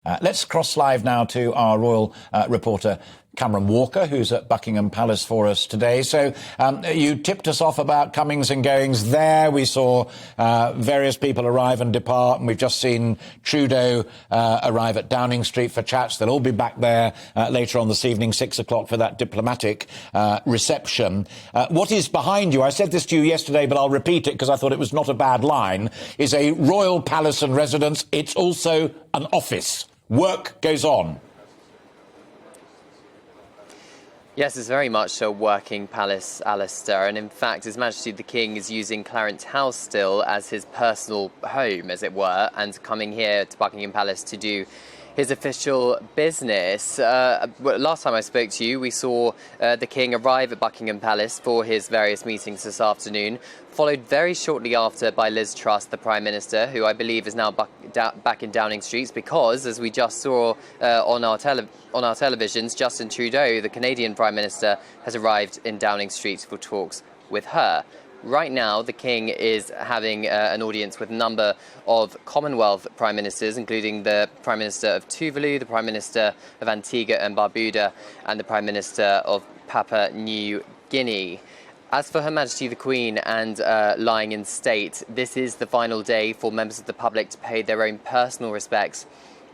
Let's cross live now to our royal reporter, Cameron Walker, who's at Buckingham Palace for us today. So you tipped us off about comings and goings there. We saw various people arrive and depart, and we've just seen Trudeau arrive at Downing Street for chats. They'll all be back there later on this evening, 6 o'clock, for that diplomatic reception. What is behind you, I said this to you yesterday, but I'll repeat it because I thought it was not a bad line, is a royal palace and residence. It's also an office. Work goes on. Yes, it's very much a working palace, Alistair, and in fact His Majesty the King is using Clarence House still as his personal home, as it were, and coming here to Buckingham Palace to do his official business. Last time I spoke to you, we saw the King arrive at Buckingham Palace for his various meetings this afternoon, followed very shortly after by Liz Truss, the Prime Minister, who I believe is now back in Downing Street because, as we just saw on our televisions, Justin Trudeau, the Canadian Prime Minister, has arrived in Downing Street for talks with her. Right now, the King is having an audience with a number of Commonwealth Prime Ministers, including the Prime Minister of Tuvalu, the Prime Minister of Antigua and Barbuda, and the Prime Minister of Papua New Guinea. As for Her Majesty the Queen and lying in state, this is the final day for members of the public to pay their own personal respects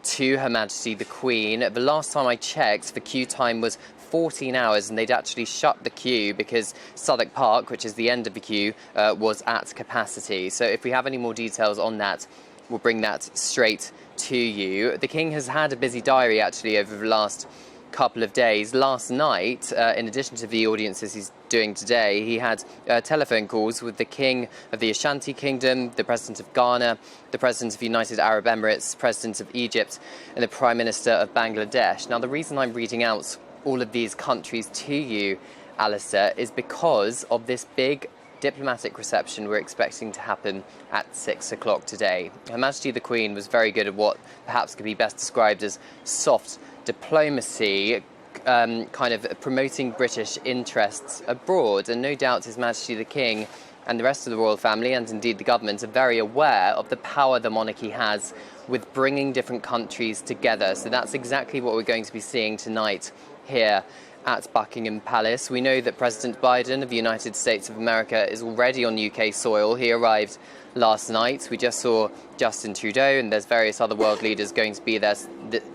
to Her Majesty the Queen. The last time I checked, the queue time was 14 hours, and they'd actually shut the queue because Southwark Park, which is the end of the queue, was at capacity. So if we have any more details on that, we'll bring that straight to you. The King has had a busy diary, actually, over the last couple of days. Last night, in addition to the audiences he's doing today, he had telephone calls with the King of the Ashanti Kingdom, the President of Ghana, the President of the United Arab Emirates, President of Egypt, and the Prime Minister of Bangladesh. Now, the reason I'm reading out all of these countries to you, Alistair, is because of this big diplomatic reception we're expecting to happen at 6 o'clock today. Her Majesty the Queen was very good at what perhaps could be best described as soft diplomacy, kind of promoting British interests abroad, and no doubt His Majesty the King and the rest of the royal family, and indeed the government, are very aware of the power the monarchy has with bringing different countries together. So that's exactly what we're going to be seeing tonight here at Buckingham Palace. We know that President Biden of the United States of America is already on UK soil. He arrived last night. We just saw Justin Trudeau, and there's various other world leaders going to be there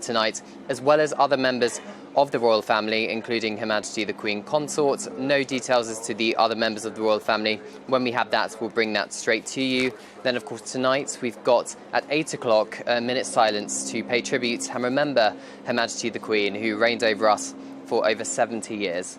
tonight, as well as other members of the royal family, including Her Majesty the Queen Consort. No details as to the other members of the royal family. When we have that, we'll bring that straight to you. Then, of course, tonight we've got at 8 o'clock a minute's silence to pay tribute and remember Her Majesty the Queen, who reigned over us for over 70 years.